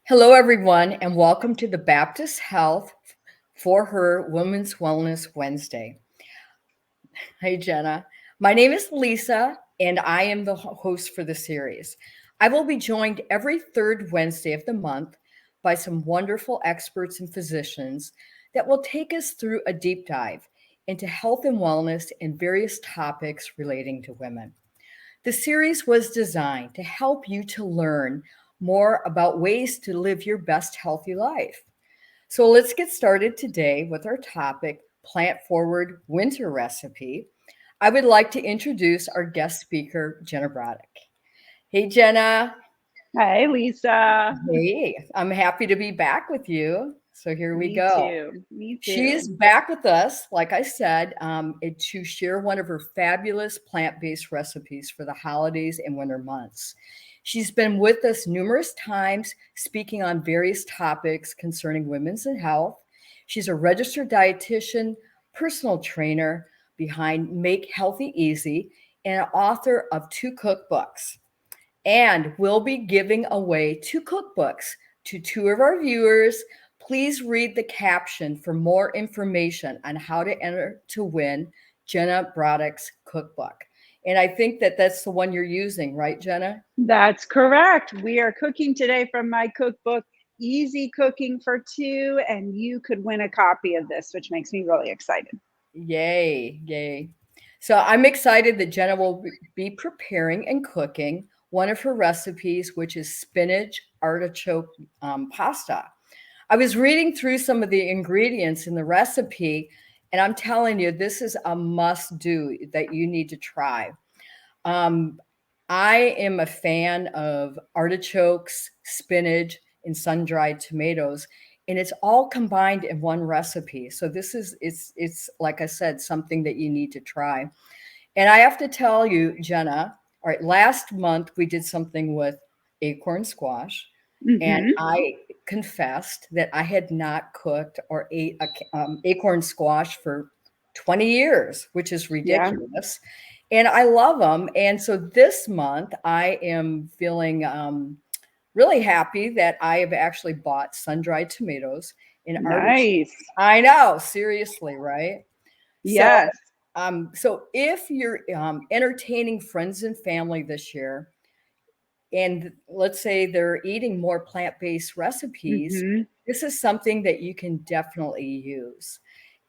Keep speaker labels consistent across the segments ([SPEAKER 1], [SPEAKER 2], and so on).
[SPEAKER 1] Hello, everyone, and welcome to the Baptist Health for Her Women's Wellness Wednesday. Hey, Jenna. My name is Lisa, and I am the host for the series. I will be joined every third Wednesday of the month by some wonderful experts and physicians that will take us through a deep dive into health and wellness and various topics relating to women. The series was designed to help you to learn more about ways to live your best healthy life. So let's get started today with our topic, plant forward winter recipe. I would like to introduce our guest speaker, Jenna Braddock. Hey, Jenna.
[SPEAKER 2] Hi, Lisa.
[SPEAKER 1] Hey, I'm happy to be back with you. So here we
[SPEAKER 2] Me
[SPEAKER 1] go.
[SPEAKER 2] too. Me
[SPEAKER 1] She is
[SPEAKER 2] too.
[SPEAKER 1] back with us, like I said, to share one of her fabulous plant based recipes for the holidays and winter months. She's been with us numerous times, speaking on various topics concerning women's and health. She's a registered dietitian, personal trainer behind Make Healthy Easy, and an author of two cookbooks. And we'll be giving away two cookbooks to two of our viewers. Please read the caption for more information on how to enter to win Jenna Broddick's cookbook. And I think that that's the one you're using, right, Jenna?
[SPEAKER 2] That's correct. We are cooking today from my cookbook, Easy Cooking for Two, and you could win a copy of this, which makes me really excited.
[SPEAKER 1] Yay, yay. So I'm excited that Jenna will be preparing and cooking one of her recipes, which is spinach artichoke pasta. I was reading through some of the ingredients in the recipe, and I'm telling you, this is a must do that you need to try. Um, I am a fan of artichokes, spinach, and sun-dried tomatoes, and it's all combined in one recipe. So this is it's like I said, something that you need to try. And I have to tell you, Jenna, all right, last month we did something with acorn squash, and
[SPEAKER 2] Hmm.
[SPEAKER 1] I confessed that I had not cooked or ate acorn squash for 20 years, which is
[SPEAKER 2] Yeah,
[SPEAKER 1] ridiculous. And I love them. And so this month I am feeling really happy that I have actually bought sun-dried tomatoes and artichokes.
[SPEAKER 2] nice.
[SPEAKER 1] I know, seriously, right? So
[SPEAKER 2] Yes.
[SPEAKER 1] so if you're entertaining friends and family this year, and let's say they're eating more plant-based recipes,
[SPEAKER 2] Hmm.
[SPEAKER 1] this is something that you can definitely use.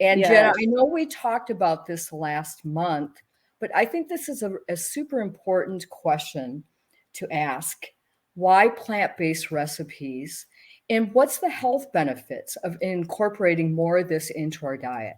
[SPEAKER 1] And Jenna,
[SPEAKER 2] Yes.
[SPEAKER 1] I know we talked about this last month, but I think this is a super important question to ask. Why plant-based recipes? And what's the health benefits of incorporating more of this into our diet?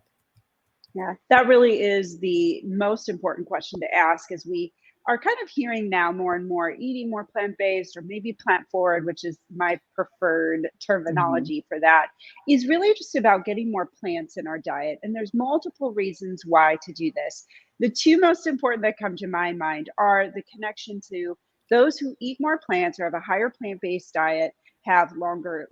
[SPEAKER 2] Yeah, that really is the most important question to ask as we are kind of hearing now more and more eating more plant-based or maybe plant forward, which is my preferred
[SPEAKER 1] Mhm.
[SPEAKER 2] terminology for that, is really just about getting more plants in our diet. And there's multiple reasons why to do this. The two most important that come to my mind are the connection to those who eat more plants or have a higher plant-based diet have longer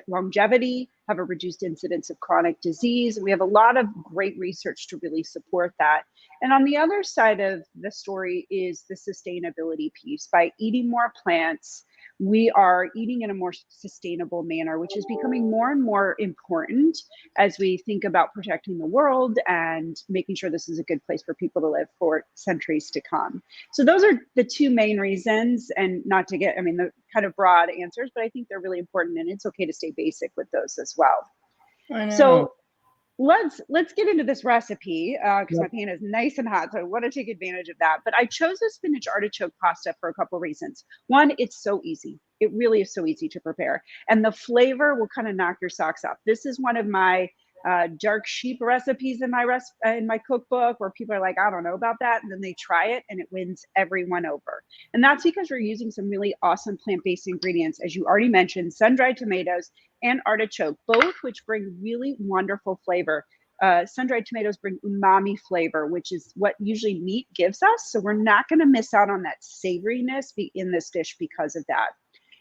[SPEAKER 2] longevity, have a reduced incidence of chronic disease. We have a lot of great research to really support that. And on the other side of the story is the sustainability piece. By eating more plants, we are eating in a more sustainable manner, which is becoming more and more important as we think about protecting the world and making sure this is a good place for people to live for centuries to come. So those are the two main reasons, and not to get, I mean, the kind of broad answers, but I think they're really important, and it's okay to stay basic with those as well.
[SPEAKER 1] I know.
[SPEAKER 2] So let's get into this recipe because my
[SPEAKER 1] Yep.
[SPEAKER 2] pan is nice and hot, so I want to take advantage of that. But I chose the spinach artichoke pasta for a couple of reasons. One, it's so easy. It really is so easy to prepare, and the flavor will kind of knock your socks off. This is one of my dark sheep recipes in in my cookbook where people are like, I don't know about that, and then they try it and it wins everyone over. And that's because we're using some really awesome plant-based ingredients, as you already mentioned, sun-dried tomatoes and artichoke, both which bring really wonderful flavor. Sun-dried tomatoes bring umami flavor, which is what usually meat gives us. So we're not going to miss out on that savoriness in this dish because of that.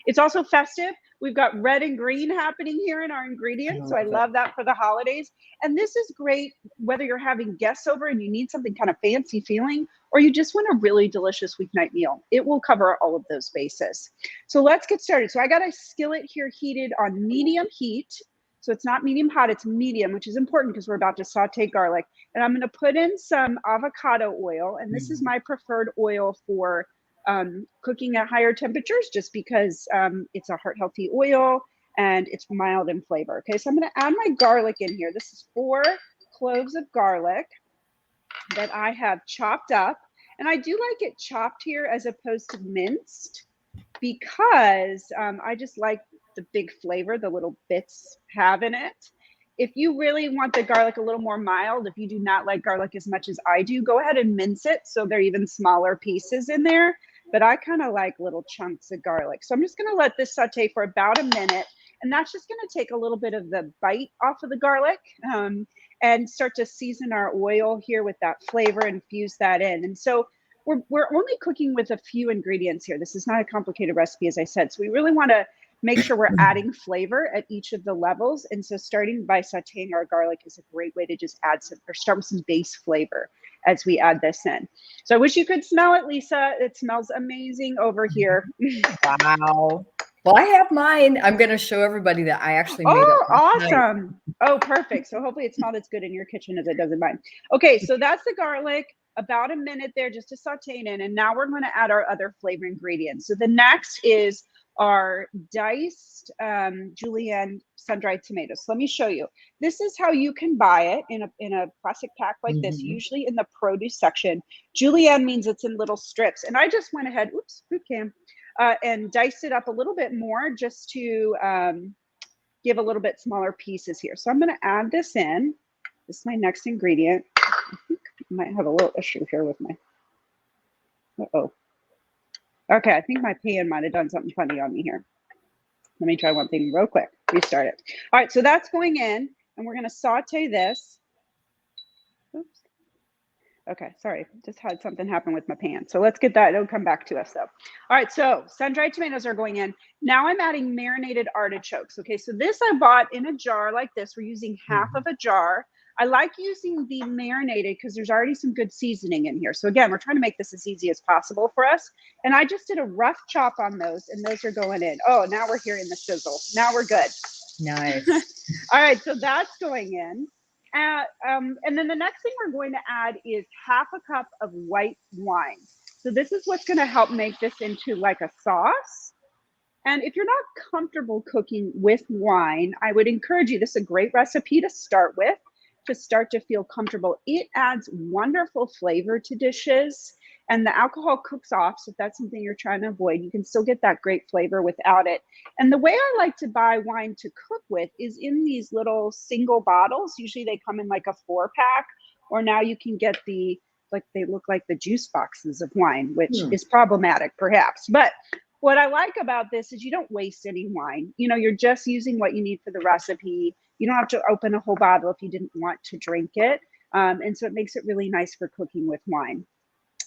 [SPEAKER 2] It's also festive. We've got red and green happening here in our ingredients. So I
[SPEAKER 1] love it.
[SPEAKER 2] love that for the holidays. And this is great whether you're having guests over and you need something kind of fancy feeling, or you just want a really delicious weeknight meal. It will cover all of those bases. So let's get started. So I got a skillet here heated on medium heat. So it's not medium hot, it's medium, which is important because we're about to saute garlic. And I'm going to put in some avocado oil. And this is my preferred oil for cooking at higher temperatures, just because it's a heart healthy oil and it's mild in flavor. Okay, so I'm going to add my garlic in here. This is 4 cloves of garlic that I have chopped up. And I do like it chopped here as opposed to minced, because I just like the big flavor the little bits have in it. If you really want the garlic a little more mild, if you do not like garlic as much as I do, go ahead and mince it so they're even smaller pieces in there. But I kind of like little chunks of garlic. So I'm just going to let this saute for about a minute. And that's just going to take a little bit of the bite off of the garlic and start to season our oil here with that flavor and infuse that in. And so we're only cooking with a few ingredients here. This is not a complicated recipe, as I said. So we really want to make sure we're adding flavor at each of the levels. And so starting by sauteing our garlic is a great way to just add some, or start with some base flavor as we add this in. So I wish you could smell it, Lisa. It smells amazing over here.
[SPEAKER 1] Wow. Well, I have mine. I'm going to show everybody that I actually made it.
[SPEAKER 2] Oh, awesome. Oh, perfect. So hopefully it smelled as good in your kitchen as it does in mine. Okay, so that's the garlic. About a minute there just to saute it in. And now we're going to add our other flavor ingredients. So the next is our diced Julienne sun-dried tomatoes. So let me show you. This is how you can buy it in a plastic pack like this, usually in the produce section. Julienne means it's in little strips. And I just went ahead, oops, food cam, and diced it up a little bit more just to give a little bit smaller pieces here. So I'm going to add this in. This is my next ingredient. I think I might have a little issue here with my, uh-oh. Okay, I think my pan might have done something funny on me here. Let me try one thing real quick. Restart it. All right, so that's going in, and we're going to saute this. Oops. Okay, sorry. Just had something happen with my pan. So let's get that. It'll come back to us, though. All right, so sun-dried tomatoes are going in. Now I'm adding marinated artichokes. Okay, so this I bought in a jar like this. We're using half of a jar. I like using the marinated because there's already some good seasoning in here. So again, we're trying to make this as easy as possible for us. And I just did a rough chop on those, and those are going in. Oh, now we're hearing the sizzle. Now we're good.
[SPEAKER 1] Nice.
[SPEAKER 2] All right, so that's going in. And then the next thing we're going to add is half a cup of white wine. So this is what's going to help make this into like a sauce. And if you're not comfortable cooking with wine, I would encourage you, this is a great recipe to start with, to start to feel comfortable. It adds wonderful flavor to dishes, and the alcohol cooks off. So if that's something you're trying to avoid, you can still get that great flavor without it. And the way I like to buy wine to cook with is in these little single bottles. Usually they come in like a 4-pack, or now you can get the, like they look like the juice boxes of wine, which is problematic perhaps. But what I like about this is you don't waste any wine. You know, you're just using what you need for the recipe. You don't have to open a whole bottle if you didn't want to drink it. And so it makes it really nice for cooking with wine.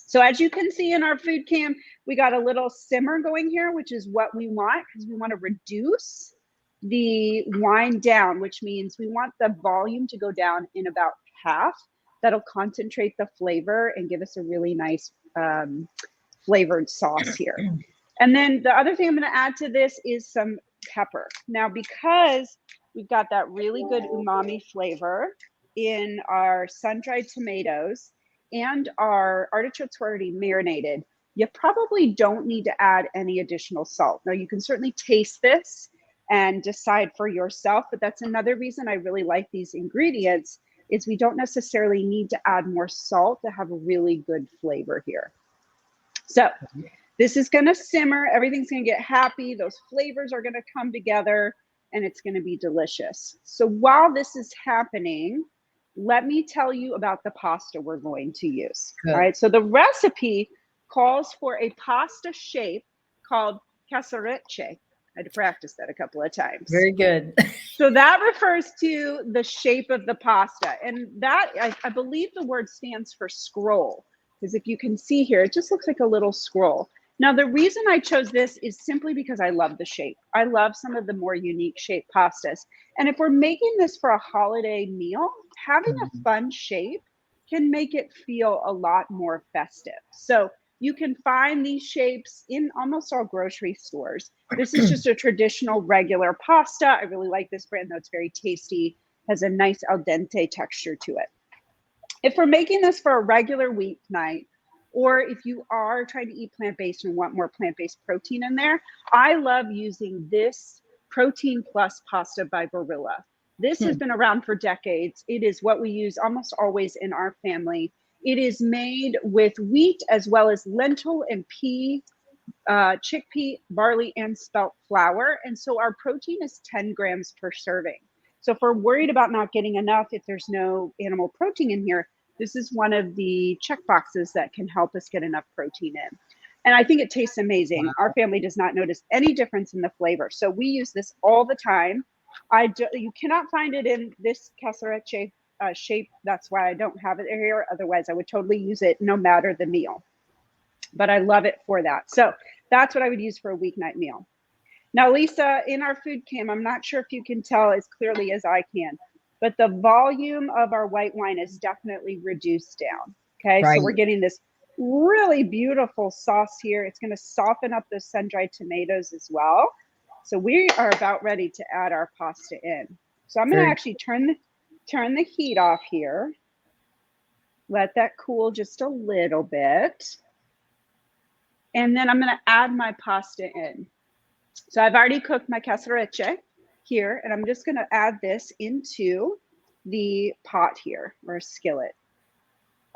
[SPEAKER 2] So as you can see in our food cam, we got a little simmer going here, which is what we want because we want to reduce the wine down, which means we want the volume to go down in about half. That'll concentrate the flavor and give us a really nice flavored sauce here. And then the other thing I'm going to add to this is some pepper. Now, because we've got that really good umami flavor in our sun-dried tomatoes and our artichokes were already marinated, you probably don't need to add any additional salt. Now, you can certainly taste this and decide for yourself, but that's another reason I really like these ingredients is we don't necessarily need to add more salt to have a really good flavor here. So this is going to simmer. Everything's going to get happy. Those flavors are going to come together, and it's going to be delicious. So while this is happening, let me tell you about the pasta we're going to use. Good. All right. So the recipe calls for a pasta shape called casserecce. I had to practice that a couple of times.
[SPEAKER 1] Very good.
[SPEAKER 2] So that refers to the shape of the pasta. And that, I believe the word stands for scroll. Because if you can see here, it just looks like a little scroll. Now, the reason I chose this is simply because I love the shape. I love some of the more unique shaped pastas. And if we're making this for a holiday meal, having a fun shape can make it feel a lot more festive. So you can find these shapes in almost all grocery stores. This is just a traditional regular pasta. I really like this brand, though it's very tasty, has a nice al dente texture to it. If we're making this for a regular weeknight, or if you are trying to eat plant-based and want more plant-based protein in there, I love using this Protein Plus pasta by Barilla. This has been around for decades. It is what we use almost always in our family. It is made with wheat as well as lentil and pea, chickpea, barley, and spelt flour. And so our protein is 10 grams per serving. So if we're worried about not getting enough, if there's no animal protein in here, this is one of the check boxes that can help us get enough protein in. And I think it tastes amazing. Wow. Our family does not notice any difference in the flavor. So we use this all the time. You cannot find it in this cassoulet shape. That's why I don't have it here. Otherwise, I would totally use it no matter the meal. But I love it for that. So that's what I would use for a weeknight meal. Now, Lisa, in our food cam, I'm not sure if you can tell as clearly as I can, but the volume of our white wine is definitely reduced down. Okay, right. So we're getting this really beautiful sauce here. It's going to soften up those sun-dried tomatoes as well. So we are about ready to add our pasta in. So I'm going to actually turn the heat off here. Let that cool just a little bit. And then I'm going to add my pasta in. So I've already cooked my cassoulet here, and I'm just going to add this into the pot here, or skillet.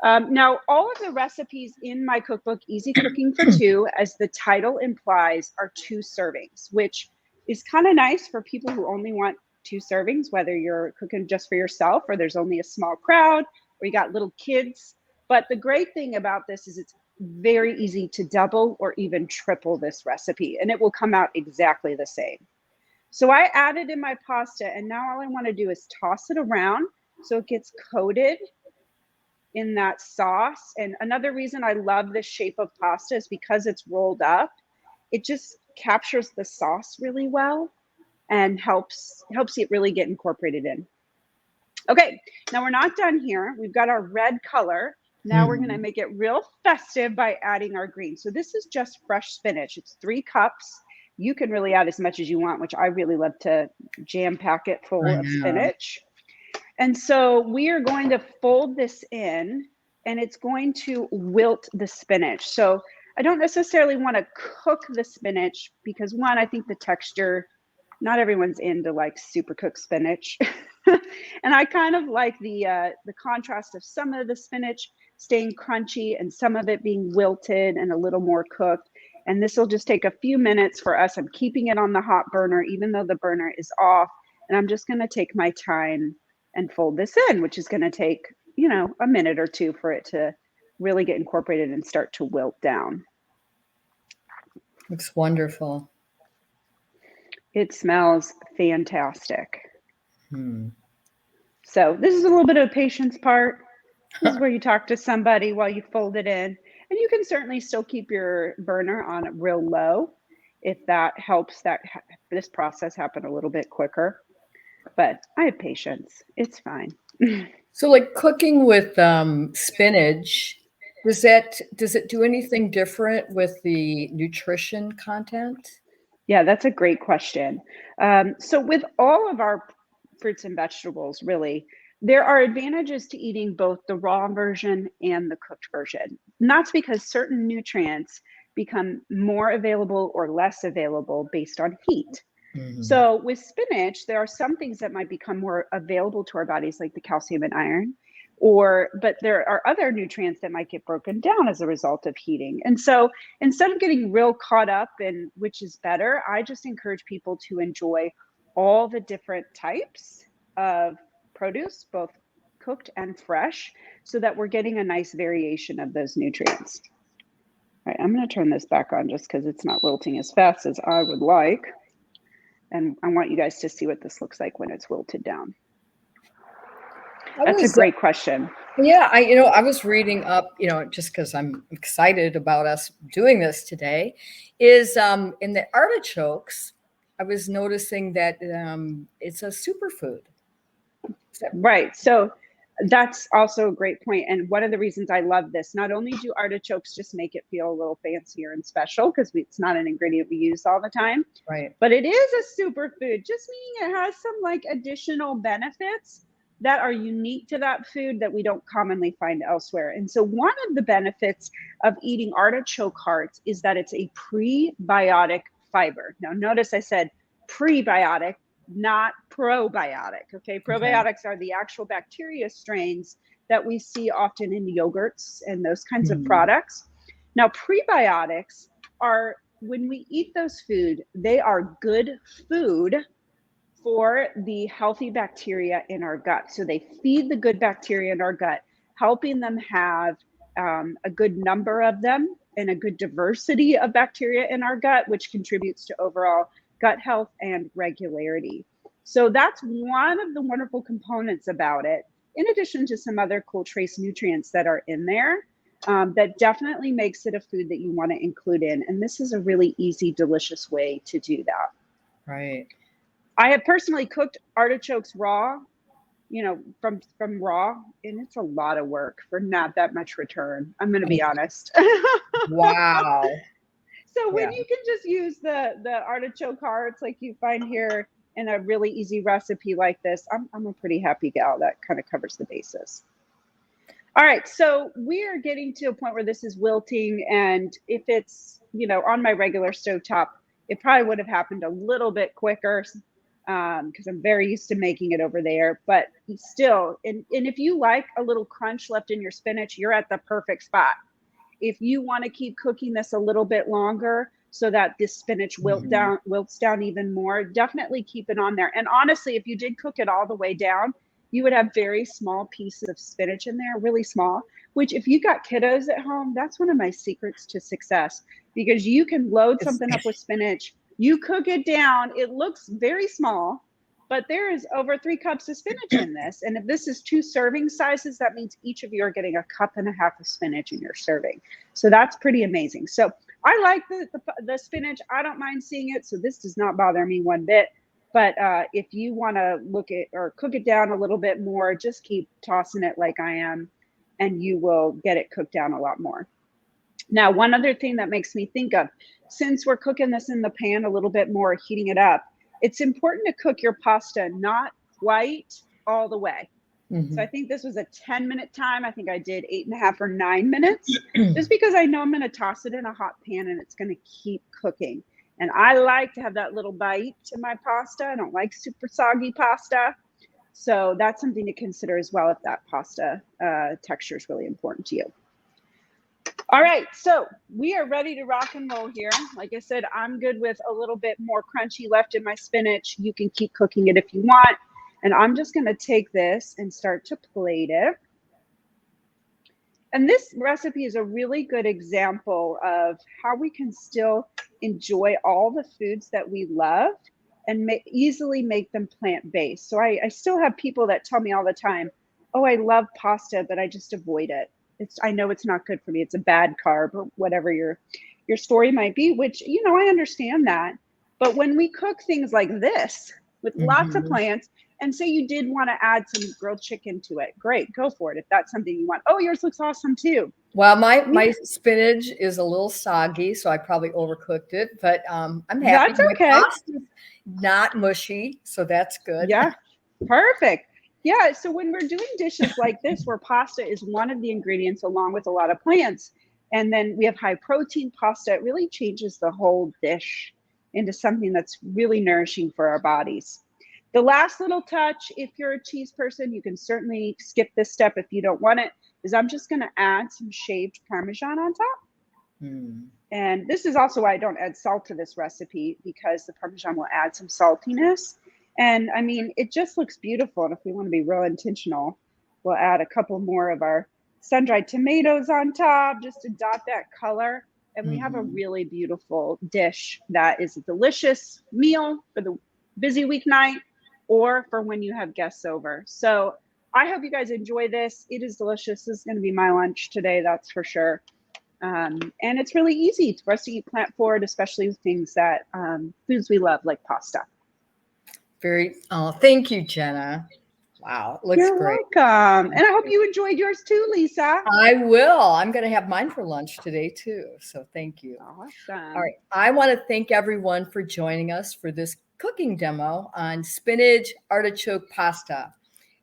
[SPEAKER 2] Now, all of the recipes in my cookbook, Easy Cooking for Two, as the title implies, are 2 servings, which is kind of nice for people who only want 2 servings, whether you're cooking just for yourself or there's only a small crowd or you got little kids. But the great thing about this is it's very easy to double or even triple this recipe, and it will come out exactly the same. So I added in my pasta, and now all I want to do is toss it around so it gets coated in that sauce. And another reason I love this shape of pasta is because it's rolled up. It just captures the sauce really well and helps it really get incorporated in. Okay, now we're not done here. We've got our red color. Now we're going to make it real festive by adding our greens. So this is just fresh spinach. It's 3 cups. You can really add as much as you want, which I really love to jam pack it full of spinach. And so we are going to fold this in, and it's going to wilt the spinach. So I don't necessarily want to cook the spinach because, one, I think the texture, not everyone's into like super cooked spinach. And I kind of like the contrast of some of the spinach staying crunchy and some of it being wilted and a little more cooked. And this will just take a few minutes for us. I'm keeping it on the hot burner, even though the burner is off. And I'm just going to take my time and fold this in, which is going to take, a minute or 2 for it to really get incorporated and start to wilt down.
[SPEAKER 1] Looks wonderful.
[SPEAKER 2] It smells fantastic. So this is a little bit of a patience part. This is where you talk to somebody while you fold it in. And you can certainly still keep your burner on real low if that helps this process happen a little bit quicker. But I have patience. It's fine.
[SPEAKER 1] So like cooking with spinach, does it do anything different with the nutrition content?
[SPEAKER 2] Yeah, that's a great question. So with all of our fruits and vegetables, really, there are advantages to eating both the raw version and the cooked version. And that's because certain nutrients become more available or less available based on heat. So with spinach, there are some things that might become more available to our bodies, like the calcium and iron, but there are other nutrients that might get broken down as a result of heating. And so instead of getting real caught up in which is better, I just encourage people to enjoy all the different types of produce, both cooked and fresh, so that we're getting a nice variation of those nutrients. All right, I'm going to turn this back on just because it's not wilting as fast as I would like. And I want you guys to see what this looks like when it's wilted down. That's a great question.
[SPEAKER 1] Yeah, I was reading up, just because I'm excited about us doing this today, is in the artichokes, I was noticing that it's a superfood.
[SPEAKER 2] Right. So that's also a great point. And one of the reasons I love this, not only do artichokes just make it feel a little fancier and special because it's not an ingredient we use all the time,
[SPEAKER 1] Right.
[SPEAKER 2] but it is a superfood, just meaning it has some like additional benefits that are unique to that food that we don't commonly find elsewhere. And so one of the benefits of eating artichoke hearts is that it's a prebiotic fiber. Now, notice I said prebiotic, not probiotic. Okay.
[SPEAKER 1] Okay.
[SPEAKER 2] Probiotics are the actual bacteria strains that we see often in yogurts and those kinds of
[SPEAKER 1] Mhm.
[SPEAKER 2] products. Now, prebiotics are, when we eat those food, they are good food for the healthy bacteria in our gut. So they feed the good bacteria in our gut, helping them have a good number of them and a good diversity of bacteria in our gut, which contributes to overall gut health and regularity. So that's one of the wonderful components about it, in addition to some other cool trace nutrients that are in there. That definitely makes it a food that you want to include in. And this is a really easy, delicious way to do that.
[SPEAKER 1] Right.
[SPEAKER 2] I have personally cooked artichokes raw, from raw, and it's a lot of work for not that much return. I'm going to be honest.
[SPEAKER 1] Wow.
[SPEAKER 2] So when
[SPEAKER 1] Yeah.
[SPEAKER 2] you can just use the artichoke hearts like you find here in a really easy recipe like this, I'm a pretty happy gal. That kind of covers the basis. All right, so we are getting to a point where this is wilting, and if it's on my regular stovetop, it probably would have happened a little bit quicker because I'm very used to making it over there. But still, and if you like a little crunch left in your spinach, you're at the perfect spot. If you want to keep cooking this a little bit longer so that this spinach
[SPEAKER 1] Mhm.
[SPEAKER 2] wilts down even more, definitely keep it on there. And honestly, if you did cook it all the way down, you would have very small pieces of spinach in there, really small, which if you got kiddos at home, that's one of my secrets to success because you can load
[SPEAKER 1] It's
[SPEAKER 2] something up with spinach, you cook it down, it looks very small, but there is over 3 cups of spinach in this. And if this is 2 serving sizes, that means each of you are getting a cup and a half of spinach in your serving. So that's pretty amazing. So I like the spinach. I don't mind seeing it. So this does not bother me one bit. But if you want to look at or cook it down a little bit more, just keep tossing it like I am, and you will get it cooked down a lot more. Now, one other thing that makes me think of, since we're cooking this in the pan a little bit more, heating it up, it's important to cook your pasta not quite all the way. So I
[SPEAKER 1] Mhm.
[SPEAKER 2] think this was a 10-minute time. I think I did 8.5 or 9 minutes, just because I know I'm going to toss it in a hot pan and it's going to keep cooking. And I like to have that little bite to my pasta. I don't like super soggy pasta. So that's something to consider as well if that pasta texture is really important to you. All right, so we are ready to rock and roll here. Like I said, I'm good with a little bit more crunchy left in my spinach. You can keep cooking it if you want. And I'm just going to take this and start to plate it. And this recipe is a really good example of how we can still enjoy all the foods that we love and easily make them plant-based. So I still have people that tell me all the time, oh, I love pasta, but I just avoid it. I know it's not good for me. It's a bad carb or whatever your story might be, which, I understand that. But when we cook things like this with lots of
[SPEAKER 1] Mhm.
[SPEAKER 2] plants, and say you did want to add some grilled chicken to it, great, go for it if that's something you want. Oh, yours looks awesome too.
[SPEAKER 1] Well, my
[SPEAKER 2] We
[SPEAKER 1] spinach is a little soggy, so I probably overcooked it, but I'm happy.
[SPEAKER 2] That's
[SPEAKER 1] My
[SPEAKER 2] okay.
[SPEAKER 1] pasta's not mushy, so that's good.
[SPEAKER 2] Yeah, perfect. Yeah, so when we're doing dishes like this where pasta is one of the ingredients along with a lot of plants, and then we have high protein pasta, it really changes the whole dish into something that's really nourishing for our bodies. The last little touch, if you're a cheese person, you can certainly skip this step if you don't want it, is I'm just going to add some shaved Parmesan on top.
[SPEAKER 1] Mm.
[SPEAKER 2] And this is also why I don't add salt to this recipe, because the Parmesan will add some saltiness. And I mean, it just looks beautiful. And if we want to be real intentional, we'll add a couple more of our sun-dried tomatoes on top just to dot that color. And we have a
[SPEAKER 1] Mhm.
[SPEAKER 2] really beautiful dish that is a delicious meal for the busy weeknight or for when you have guests over. So I hope you guys enjoy this. It is delicious. This is going to be my lunch today, that's for sure. And it's really easy for us to eat plant forward, especially with things that foods we love, like pasta.
[SPEAKER 1] Thank you, Jenna. Wow, it looks
[SPEAKER 2] You're
[SPEAKER 1] great.
[SPEAKER 2] welcome. And I hope you enjoyed yours too, Lisa.
[SPEAKER 1] I will. I'm going to have mine for lunch today too. So thank you.
[SPEAKER 2] Awesome.
[SPEAKER 1] All right. I want to thank everyone for joining us for this cooking demo on spinach artichoke pasta.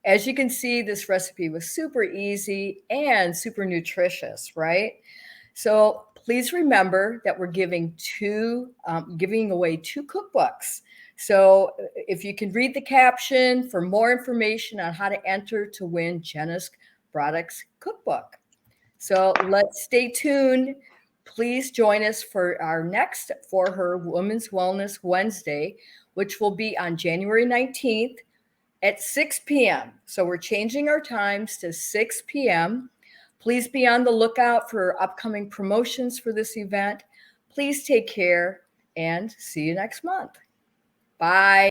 [SPEAKER 1] As you can see, this recipe was super easy and super nutritious, right? So please remember that we're giving away 2 cookbooks. So if you can read the caption for more information on how to enter to win Jenna Braddock's cookbook. So let's stay tuned. Please join us for our next For Her Women's Wellness Wednesday, which will be on January 19th at 6 p.m. So we're changing our times to 6 p.m. Please be on the lookout for upcoming promotions for this event. Please take care and see you next month. Bye.